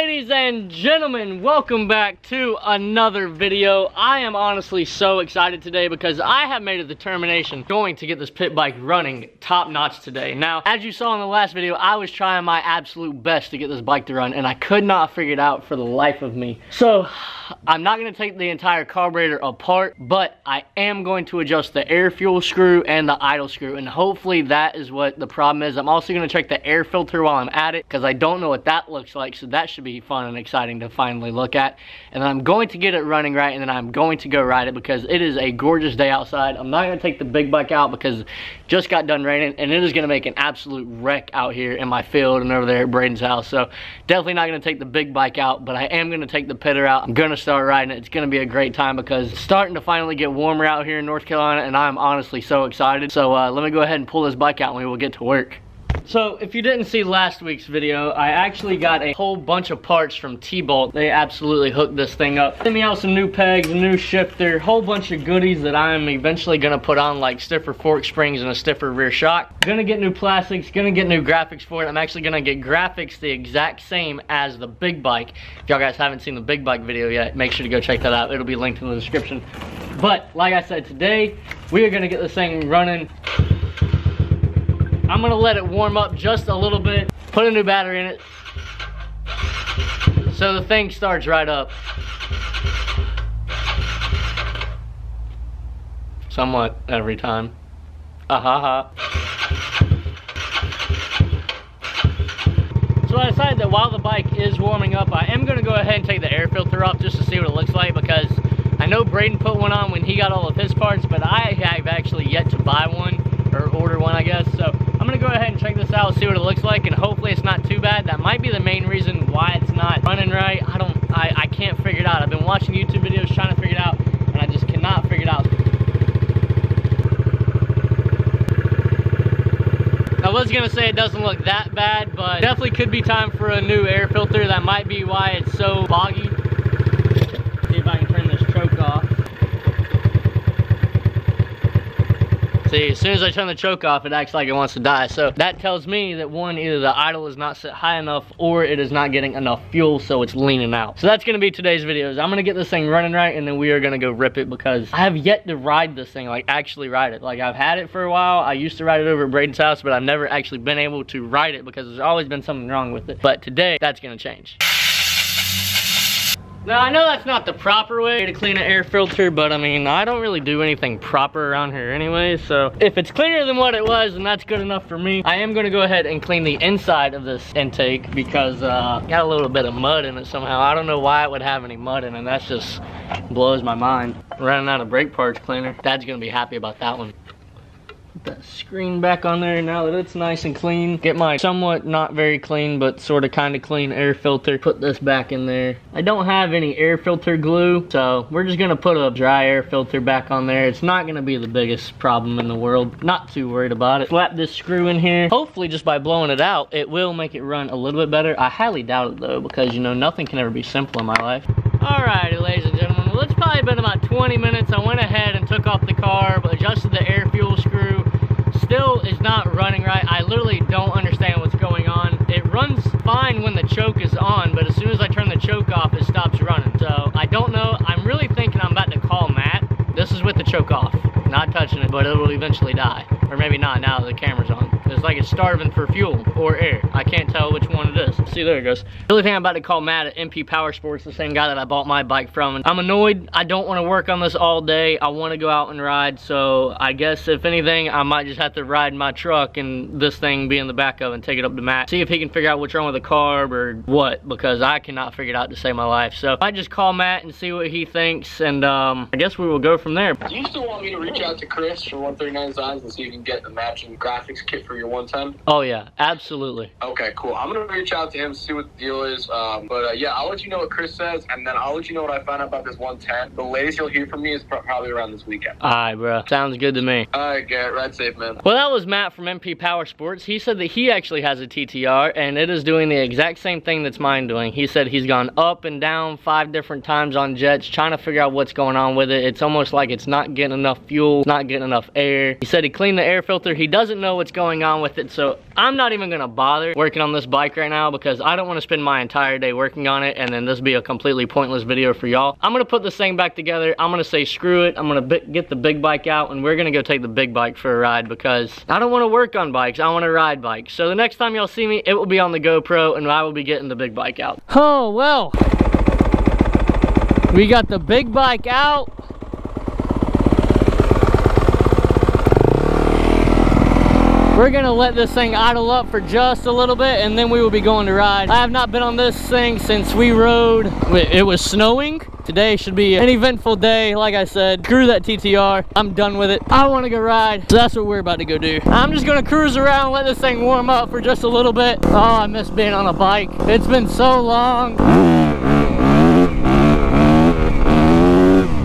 Ladies and gentlemen, welcome back to another video. I am honestly so excited today because I have made a determination going to get this pit bike running top notch today. Now, as you saw in the last video, I was trying my absolute best to get this bike to run and I could not figure it out for the life of me. So, I'm not going to take the entire carburetor apart, but I am going to adjust the air fuel screw and the idle screw, and hopefully that is what the problem is. I'm also going to check the air filter while I'm at it because I don't know what that looks like, so that should be fun and exciting to finally look at. And then I'm going to get it running right, and then I'm going to go ride it because it is a gorgeous day outside. I'm not going to take the big bike out because it just got done raining, and it is going to make an absolute wreck out here in my field and over there at Braden's house. So definitely not going to take the big bike out, but I am going to take the pitter out. I'm going to start riding it. It's going to be a great time because it's starting to finally get warmer out here in North Carolina, and I'm honestly so excited. So let me go ahead and pull this bike out and we will get to work. So, if you didn't see last week's video, I actually got a whole bunch of parts from T-Bolt. They absolutely hooked this thing up. Sent me out some new pegs, a new shifter, whole bunch of goodies that I'm eventually gonna put on, like stiffer fork springs and a stiffer rear shock. Gonna get new plastics, gonna get new graphics for it. I'm actually gonna get graphics the exact same as the big bike. If y'all guys haven't seen the big bike video yet, make sure to go check that out. It'll be linked in the description. But, like I said, today, we are gonna get this thing running. I'm gonna let it warm up just a little bit, put a new battery in it, so the thing starts right up. Somewhat every time. So I decided that while the bike is warming up, I am gonna go ahead and take the air filter off just to see what it looks like, because I know Braden put one on when he got all of his parts, but I have actually yet to buy one, or order one, I guess. So I'm gonna go ahead and check this out, see what it looks like, and hopefully it's not too bad. That might be the main reason why it's not running right. I can't figure it out. I've been watching YouTube videos trying to figure it out, and I just cannot figure it out. I was gonna say it doesn't look that bad, but definitely could be time for a new air filter. That might be why it's so boggy. See if I can turn this choke off. See, as soon as I turn the choke off, it acts like it wants to die. So that tells me that one, either the idle is not set high enough or it is not getting enough fuel, so it's leaning out. So that's gonna be today's videos. I'm gonna get this thing running right, and then we are gonna go rip it because I have yet to ride this thing, like actually ride it. Like, I've had it for a while. I used to ride it over at Braden's house, but I've never actually been able to ride it because there's always been something wrong with it. But today, that's gonna change. Now, I know that's not the proper way to clean an air filter, but I mean, I don't really do anything proper around here anyway, so if it's cleaner than what it was, then that's good enough for me. I am gonna go ahead and clean the inside of this intake because got a little bit of mud in it somehow. I don't know why it would have any mud in it. That just blows my mind. Running out of brake parts cleaner. Dad's gonna be happy about that one. Put that screen back on there now that it's nice and clean. Get my somewhat not very clean but sort of kind of clean air filter. Put this back in there. I don't have any air filter glue, so we're just gonna put a dry air filter back on there. It's not gonna be the biggest problem in the world. Not too worried about it. Slap this screw in here. Hopefully just by blowing it out, it will make it run a little bit better. I highly doubt it though, because you know, nothing can ever be simple in my life. Alrighty, ladies and gentlemen, well, it's probably been about 20 minutes. I went ahead and took off the carb, adjusted the air fuel screw. Still is not running right. I literally don't understand what's going on. It runs fine when the choke is on, but as soon as I turn the choke off, it stops running. So I don't know. I'm really thinking I'm about to call Matt. This is with the choke off. Not touching it, but it will eventually die. Or maybe not now that the camera's on. It's like it's starving for fuel or air. I can't tell which one it is. See, there it goes. The only thing I'm about to call Matt at MP Power Sports, the same guy that I bought my bike from. And I'm annoyed. I don't want to work on this all day. I want to go out and ride. So I guess if anything, I might just have to ride my truck and this thing be in the back of it and take it up to Matt. See if he can figure out what's wrong with the carb or what, because I cannot figure it out to save my life. So I just call Matt and see what he thinks, and I guess we will go from there. Do you still want me to reach out to Chris for 139 Designs and see if you can get the matching graphics kit for your 110? Oh yeah, absolutely. Okay, cool. I'm gonna reach out to him, see what the deal is. Yeah, I'll let you know what Chris says, and then I'll let you know what I find out about this 110. The latest you'll hear from me is probably around this weekend. Alright, bro. Sounds good to me. Alright, Garrett. Ride safe, man. Well, that was Matt from MP Power Sports. He said that he actually has a TTR, and it is doing the exact same thing that's mine doing. He said he's gone up and down 5 different times on jets, trying to figure out what's going on with it. It's almost like it's not getting enough fuel, not getting enough air. He said he cleaned the air filter. He doesn't know what's going on on with it. So I'm not even gonna bother working on this bike right now because I don't want to spend my entire day working on it and then this be a completely pointless video for y'all. I'm gonna put this thing back together. I'm gonna say screw it. I'm gonna get the big bike out and we're gonna go take the big bike for a ride because I don't want to work on bikes. I want to ride bikes. So the next time y'all see me, it will be on the GoPro and I will be getting the big bike out. Oh, well. We got the big bike out. We're gonna let this thing idle up for just a little bit and then we will be going to ride. I have not been on this thing since we rode. It was snowing. Today should be an eventful day. Like I said, screw that TTR. I'm done with it. I want to go ride. So that's what we're about to go do. I'm just gonna cruise around, let this thing warm up for just a little bit. Oh, I miss being on a bike. It's been so long.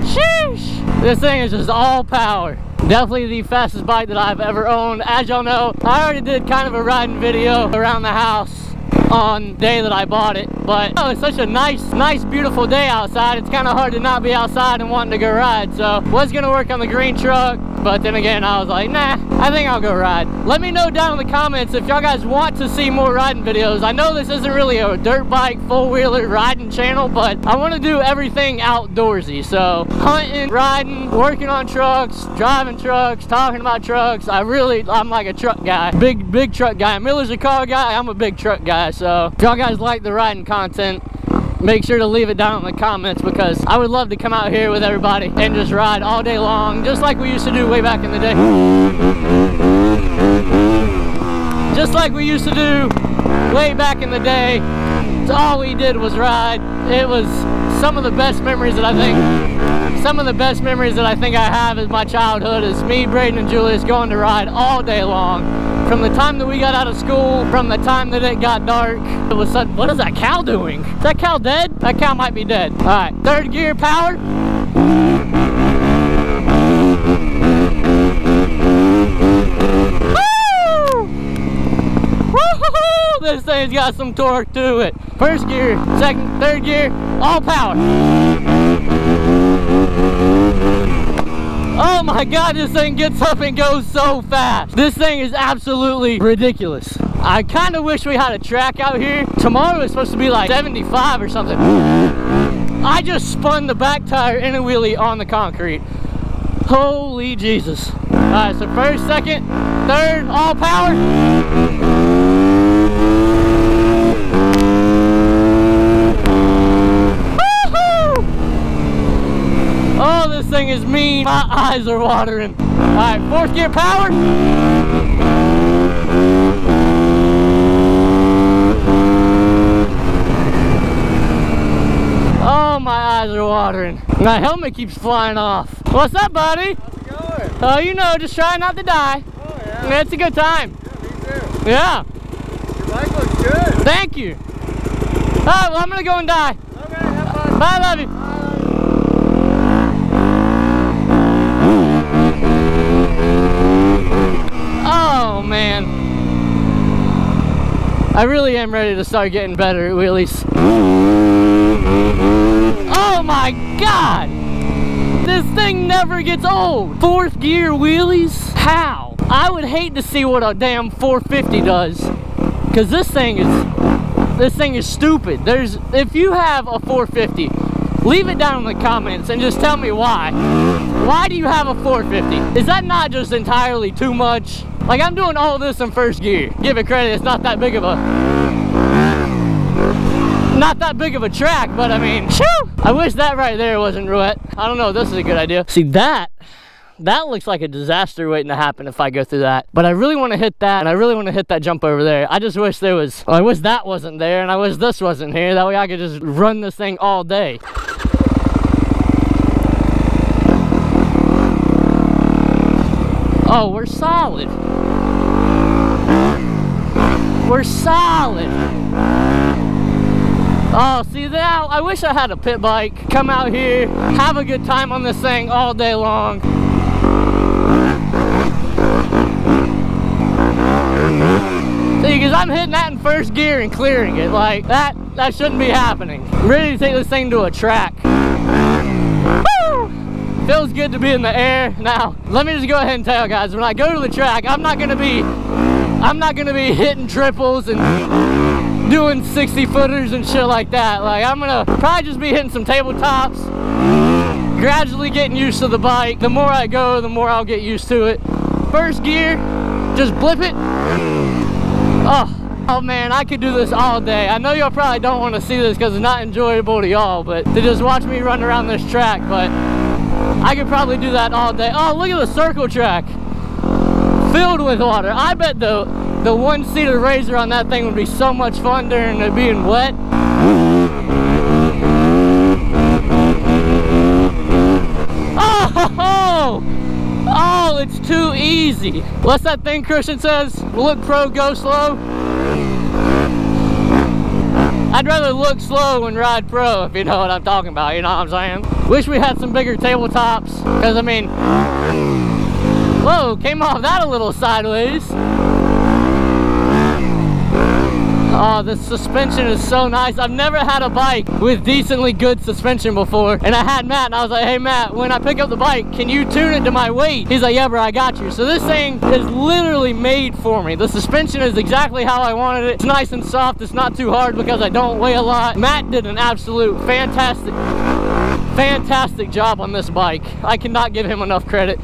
Sheesh. This thing is just all power. Definitely the fastest bike that I've ever owned. As y'all know, I already did kind of a riding video around the house on the day that I bought it, but oh, it's such a nice beautiful day outside. It's kind of hard to not be outside and wanting to go ride. So was gonna work on the green truck, but then again I was like, nah, I think I'll go ride. Let me know down in the comments if y'all guys want to see more riding videos. I know this isn't really a dirt bike four-wheeler riding channel, but I want to do everything outdoorsy. So hunting, riding, working on trucks, driving trucks, talking about trucks. I'm like a truck guy, big truck guy. Miller's a car guy, I'm a big truck guy. So if y'all guys like the riding content, make sure to leave it down in the comments because I would love to come out here with everybody and just ride all day long, just like we used to do way back in the day. Just like we used to do way back in the day. So all we did was ride. It was some of the best memories that I think I have is my childhood is me, Braden, and Julius going to ride all day long. From the time that we got out of school, from the time that it got dark, it was such, what is that cow doing? Is that cow dead? That cow might be dead. All right, third gear power. Woo! Woo-hoo-hoo! This thing's got some torque to it. First gear, second, third gear, all power. Oh my God, this thing gets up and goes so fast. This thing is absolutely ridiculous. I kind of wish we had a track out here. Tomorrow is supposed to be like 75 or something. I just spun the back tire in a wheelie on the concrete. Holy Jesus. All right, so first, second, third, all power. Oh, this thing is mean. My eyes are watering. All right, fourth gear power. Oh, my eyes are watering. My helmet keeps flying off. What's up, buddy? How's it going? Oh, you know, just trying not to die. Oh, yeah. It's a good time. Yeah, me too. Yeah. Your bike looks good. Thank you. All right, well, I'm going to go and die. Okay, have fun. Bye, love you. Oh man, I really am ready to start getting better at wheelies. Oh my God, this thing never gets old. Fourth gear wheelies? How? I would hate to see what a damn 450 does, because this thing is stupid. If you have a 450, leave it down in the comments and just tell me why. Why do you have a 450? Is that not just entirely too much? Like, I'm doing all this in first gear. Give it credit, it's not that big of a track, but I mean, shoo! I wish that right there wasn't roulette. I don't know, this is a good idea. See, that looks like a disaster waiting to happen if I go through that. But I really want to hit that, and I really want to hit that jump over there. I just wish I wish that wasn't there, and I wish this wasn't here. That way I could just run this thing all day. Oh, we're solid. We're solid. Oh, see now, I wish I had a pit bike. Come out here, have a good time on this thing all day long. See, because I'm hitting that in first gear and clearing it. Like, that shouldn't be happening. I'm ready to take this thing to a track. Woo! Feels good to be in the air. Now, let me just go ahead and tell you guys, when I go to the track, I'm not gonna be I'm not gonna be hitting triples and doing 60 footers and shit like that. Like, I'm gonna probably just be hitting some tabletops, gradually getting used to the bike. The more I go, the more I'll get used to it. First gear, just blip it. Oh man, I could do this all day. I know y'all probably don't want to see this because it's not enjoyable to y'all, but to just watch me run around this track, but I could probably do that all day. Oh, look at the circle track. Filled with water. I bet the one-seater Razor on that thing would be so much fun during it being wet. Oh, it's too easy. What's that thing Christian says? Look pro, go slow. I'd rather look slow and ride pro, if you know what I'm talking about, you know what I'm saying? Wish we had some bigger tabletops, because I mean, whoa, came off that a little sideways. Oh, the suspension is so nice. I've never had a bike with decently good suspension before. And I had Matt, and I was like, hey Matt, when I pick up the bike, can you tune it to my weight? He's like, yeah bro, I got you. So this thing is literally made for me. The suspension is exactly how I wanted it. It's nice and soft. It's not too hard because I don't weigh a lot. Matt did an absolute fantastic job on this bike. I cannot give him enough credit.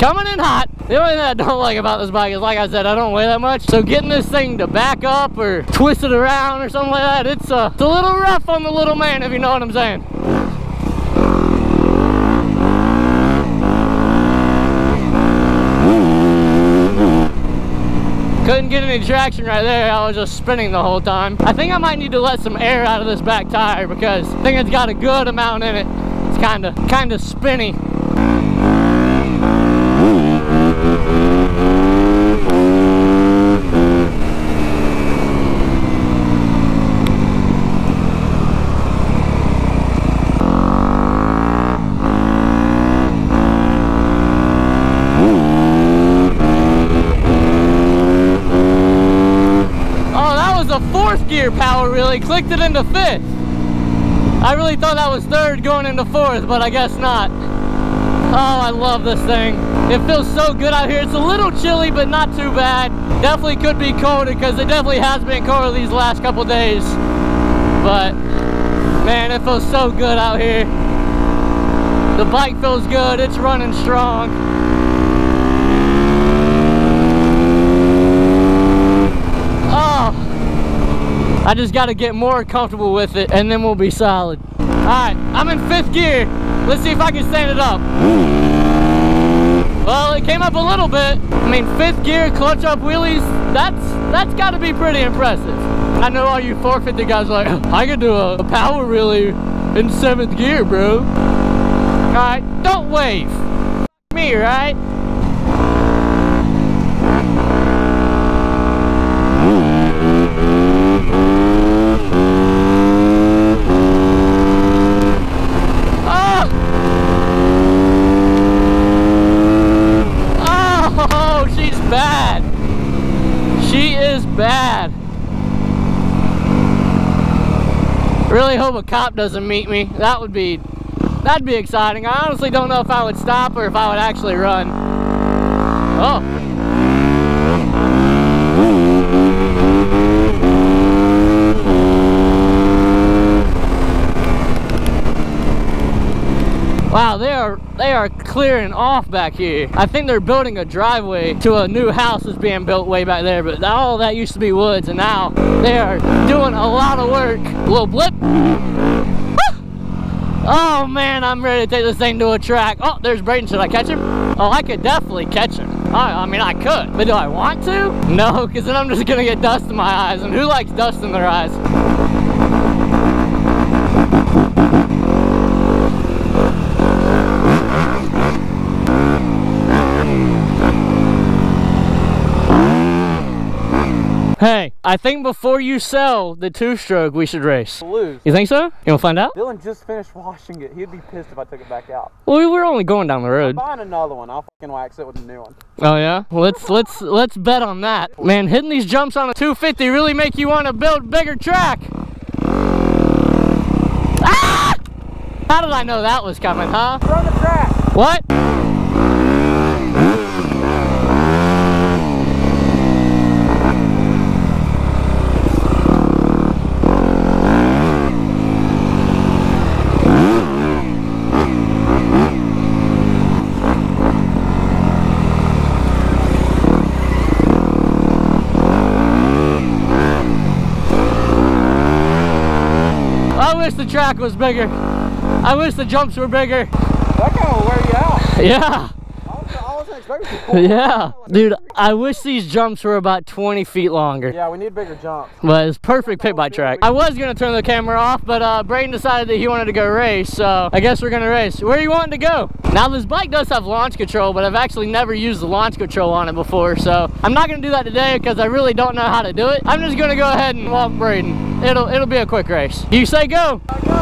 Coming in hot. The only thing I don't like about this bike is, like I said, I don't weigh that much. So getting this thing to back up or twist it around or something like that, it's a little rough on the little man, if you know what I'm saying. Couldn't get any traction right there. I was just spinning the whole time. I think I might need to let some air out of this back tire because I think it's got a good amount in it. It's kind of spinny. Fourth gear power really clicked it into fifth. I really thought that was third going into fourth, but I guess not. Oh, I love this thing. It feels so good out here. It's a little chilly, but not too bad. Definitely could be colder because it definitely has been colder these last couple days. But man, it feels so good out here. The bike feels good. It's running strong. I just got to get more comfortable with it and then we'll be solid. All right, I'm in fifth gear. Let's see if I can stand it up. Well, it came up a little bit. I mean, fifth gear, clutch up wheelies, that's got to be pretty impressive. I know all you 450 guys are like, I can do a power wheelie in seventh gear, bro. All right, don't wave. Me, right? Bad. She is bad. Really hope a cop doesn't meet me. That'd be exciting. I honestly don't know if I would stop or if I would actually run. Oh. Wow, they are clearing off back here. I think they're building a driveway to a new house that's being built way back there, but all that used to be woods, and now they are doing a lot of work. A little blip. Oh man, I'm ready to take this thing to a track. Oh, there's Brayden. Should I catch him? Oh, I could definitely catch him. I mean, I could, but do I want to? No, because then I'm just gonna get dust in my eyes, and who likes dust in their eyes? Hey, I think before you sell the two-stroke, we should race. Lose. You think so? You want to find out? Dylan just finished washing it. He'd be pissed if I took it back out. Well, we were only going down the road. I'm buying another one. I'll fucking wax it with a new one. Oh yeah? Well, let's bet on that. Man, hitting these jumps on a 250 really make you want to build bigger track. Ah! How did I know that was coming, huh? We're on the track. What? wish the track was bigger. I wish the jumps were bigger. That kind of will wear you out. Yeah. I wasn't expecting to. Yeah. Dude, I wish these jumps were about 20 feet longer. Yeah, we need bigger jumps. But it's perfect pit bike track. I was going to turn the camera off, but Braden decided that he wanted to go race, so I guess we're going to race. Where are you wanting to go? Now, this bike does have launch control, but I've actually never used the launch control on it before, so I'm not going to do that today because I really don't know how to do it. I'm just going to go ahead and walk Braden. It'll be a quick race. You say go. Go.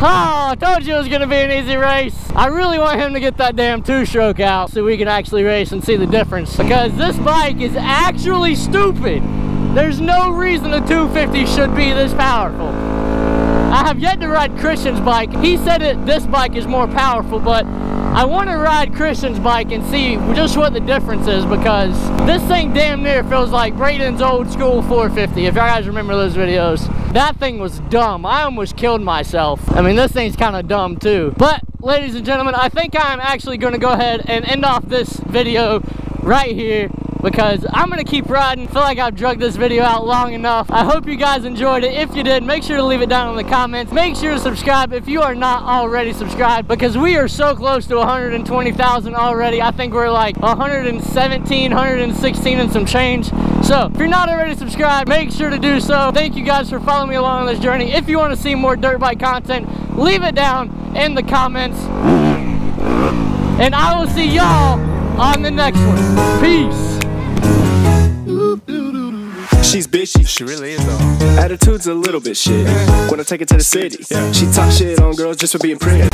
Oh, I told you it was gonna be an easy race. I really want him to get that damn two-stroke out so we can actually race and see the difference. Because this bike is actually stupid. There's no reason a 250 should be this powerful. I have yet to ride Christian's bike. He said this bike is more powerful, but I want to ride Christian's bike and see just what the difference is, because this thing damn near feels like Braden's old school 450. If y'all guys remember those videos, that thing was dumb. I almost killed myself. I mean, this thing's kind of dumb too. But ladies and gentlemen, I think I'm actually going to go ahead and end off this video right here, because I'm gonna keep riding. I feel like I've drugged this video out long enough. I hope you guys enjoyed it. If you did, make sure to leave it down in the comments. Make sure to subscribe if you are not already subscribed, because we are so close to 120,000 already. I think we're like 117, 116 and some change. So if you're not already subscribed, make sure to do so. Thank you guys for following me along on this journey. If you want to see more dirt bike content, leave it down in the comments. And I will see y'all on the next one. Peace. She's bitchy. She really is though. Attitude's a little bit shit. Wanna take it to the city. She talk shit on girls just for being pretty.